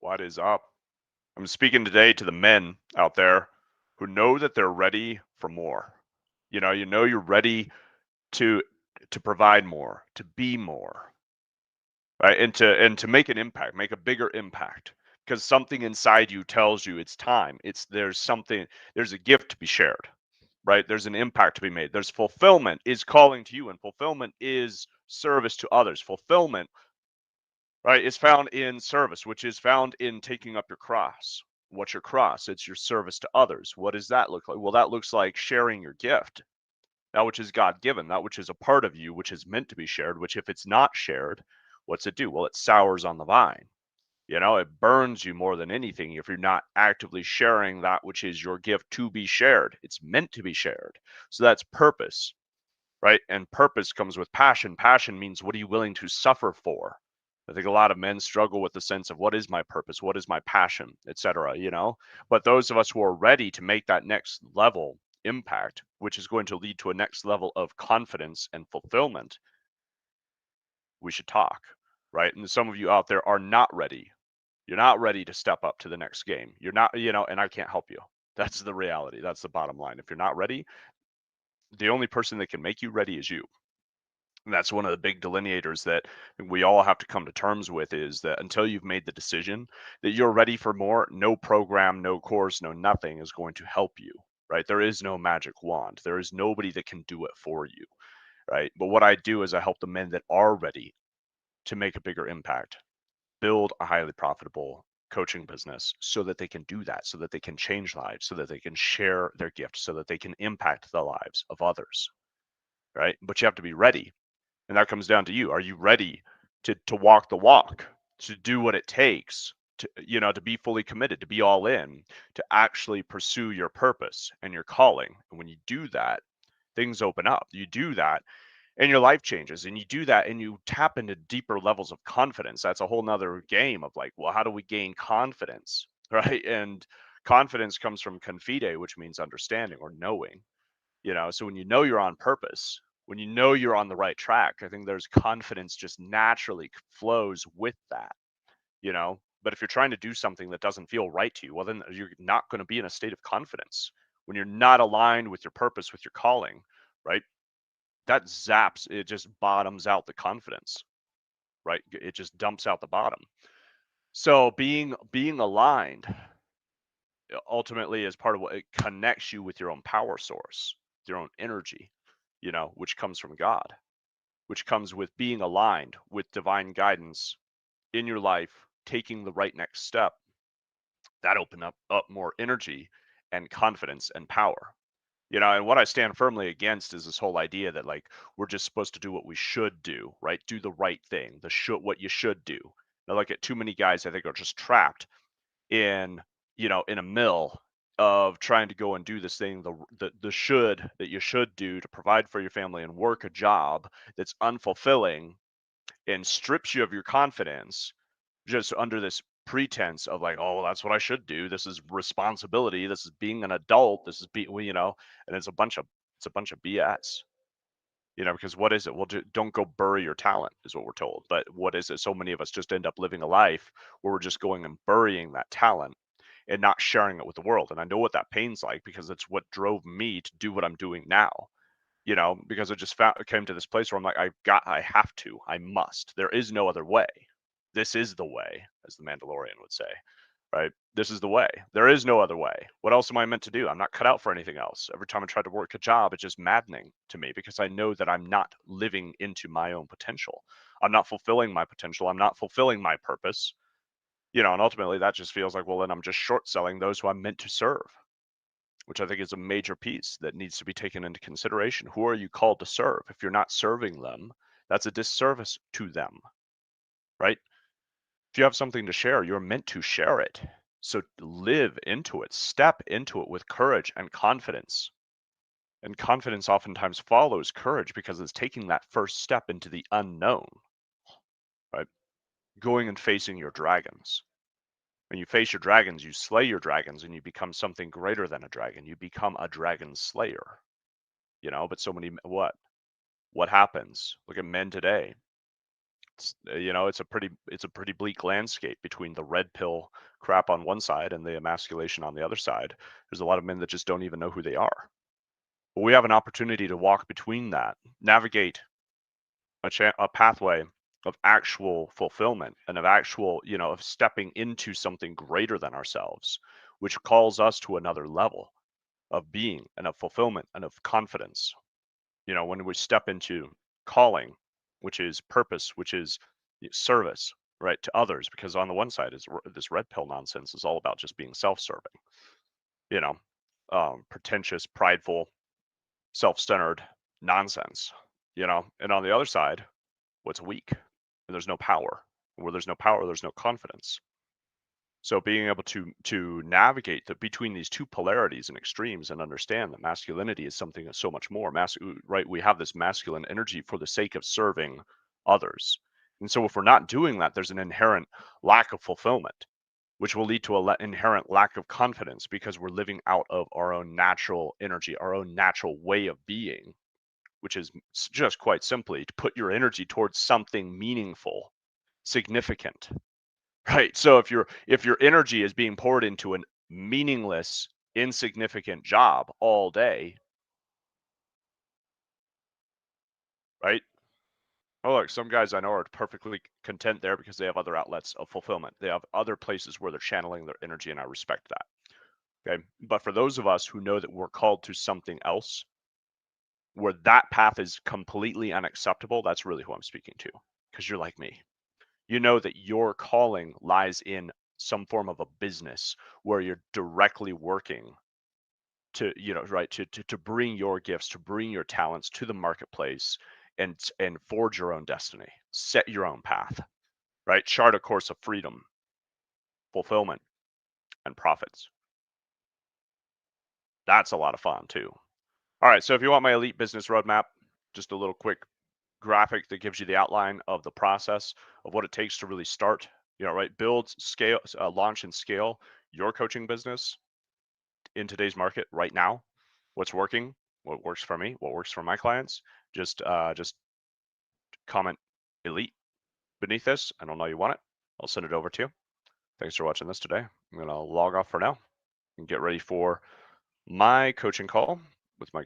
What is up? I'm speaking today to the men out there who know that they're ready for more. You're ready to provide more, to be more, right? And to make an impact, make a bigger impact because something inside you tells you it's time. There's a gift to be shared, right? There's an impact to be made. There's fulfillment is calling to you, and fulfillment is service to others. Fulfillment, right, is found in service, which is found in taking up your cross. What's your cross? It's your service to others. What does that look like? Well, that looks like sharing your gift, that which is God given, that which is a part of you, which is meant to be shared, which if it's not shared, what's it do? Well, it sours on the vine. It burns you more than anything if you're not actively sharing that which is your gift to be shared. It's meant to be shared. So that's purpose, right? And purpose comes with passion. Passion means what are you willing to suffer for? I think a lot of men struggle with the sense of what is my purpose, what is my passion, etc. But those of us who are ready to make that next level impact, which is going to lead to a next level of confidence and fulfillment, we should talk, right? And some of you out there are not ready. You're not ready to step up to the next game. You're not, and I can't help you. That's the reality. That's the bottom line. If you're not ready, the only person that can make you ready is you. And that's one of the big delineators that we all have to come to terms with, is that until you've made the decision that you're ready for more, no program, no course, no nothing is going to help you, right? There is no magic wand. There is nobody that can do it for you, right? But what I do is I help the men that are ready to make a bigger impact, build a highly profitable coaching business so that they can do that, so that they can change lives, so that they can share their gift, so that they can impact the lives of others, right? But you have to be ready. And that comes down to you. Are you ready to walk the walk, to do what it takes to be fully committed, to be all in, to actually pursue your purpose and your calling? And when you do that, things open up. You do that and your life changes, and you do that and you tap into deeper levels of confidence. That's a whole nother game of like, well, how do we gain confidence? Right. And confidence comes from confide, which means understanding or knowing. So when you know you're on purpose, when you know you're on the right track, I think there's confidence just naturally flows with that. But if you're trying to do something that doesn't feel right to you, well, then you're not going to be in a state of confidence. When you're not aligned with your purpose, with your calling, right? That zaps, it just bottoms out the confidence, right? It just dumps out the bottom. So being aligned ultimately is part of what it connects you with your own power source, your own energy, which comes from God, which comes with being aligned with divine guidance in your life, taking the right next step. That open up more energy and confidence and power. And what I stand firmly against is this whole idea that like we're just supposed to do what we should do, right? Do the right thing, what you should do. Now, look at too many guys I think are just trapped in in a mill of trying to go and do this thing, the should that you should do to provide for your family and work a job that's unfulfilling and strips you of your confidence, just under this pretense of like, oh, well, that's what I should do, this is responsibility, this is being an adult, this is and it's a bunch of BS. Because what is it? Well, don't go bury your talent is what we're told. But what is it? So many of us just end up living a life where we're just going and burying that talent and not sharing it with the world. And I know what that pain's like because it's what drove me to do what I'm doing now. Because I just came to this place where I'm like, I have to, I must. There is no other way. This is the way, as the Mandalorian would say, right? This is the way. There is no other way. What else am I meant to do? I'm not cut out for anything else. Every time I try to work a job, it's just maddening to me because I know that I'm not living into my own potential. I'm not fulfilling my potential. I'm not fulfilling my purpose. And ultimately that just feels like, well, then I'm just short selling those who I'm meant to serve, which I think is a major piece that needs to be taken into consideration. Who are you called to serve? If you're not serving them, that's a disservice to them, right? If you have something to share, you're meant to share it. So live into it, step into it with courage and confidence. And confidence oftentimes follows courage because it's taking that first step into the unknown, right? Going and facing your dragons. When you face your dragons, you slay your dragons and you become something greater than a dragon. You become a dragon slayer, but so many, what happens? Look at men today. it's a pretty bleak landscape between the red pill crap on one side and the emasculation on the other side. There's a lot of men that just don't even know who they are. But we have an opportunity to walk between that, navigate a pathway of actual fulfillment and of actual, of stepping into something greater than ourselves, which calls us to another level of being and of fulfillment and of confidence. When we step into calling, which is purpose, which is service, right, to others, because on the one side is this red pill nonsense is all about just being self-serving, you know, pretentious, prideful, self-centered nonsense, and on the other side, what's weak, and there's no power. Where there's no power, there's no confidence. So being able to navigate between these two polarities and extremes and understand that masculinity is something so much more. Right? We have this masculine energy for the sake of serving others. And so if we're not doing that, there's an inherent lack of fulfillment, which will lead to an inherent lack of confidence because we're living out of our own natural energy, our own natural way of being, which is just quite simply to put your energy towards something meaningful, significant. Right. So if your energy is being poured into a meaningless, insignificant job all day, right? Oh, look, some guys I know are perfectly content there because they have other outlets of fulfillment. They have other places where they're channeling their energy, and I respect that. Okay. But for those of us who know that we're called to something else, where that path is completely unacceptable, that's really who I'm speaking to. Because you're like me. You know that your calling lies in some form of a business where you're directly working to right to bring your gifts, to bring your talents to the marketplace and forge your own destiny, set your own path, right, chart a course of freedom, fulfillment, and profits. That's a lot of fun too. All right, so if you want my elite business roadmap, just a little quick graphic that gives you the outline of the process of what it takes to really start, right, build, scale, launch and scale your coaching business in today's market right now. What's working, what works for me, what works for my clients. Just comment elite beneath this, and I'll know you want it. I'll send it over to you. Thanks for watching this today. I'm gonna log off for now and get ready for my coaching call with my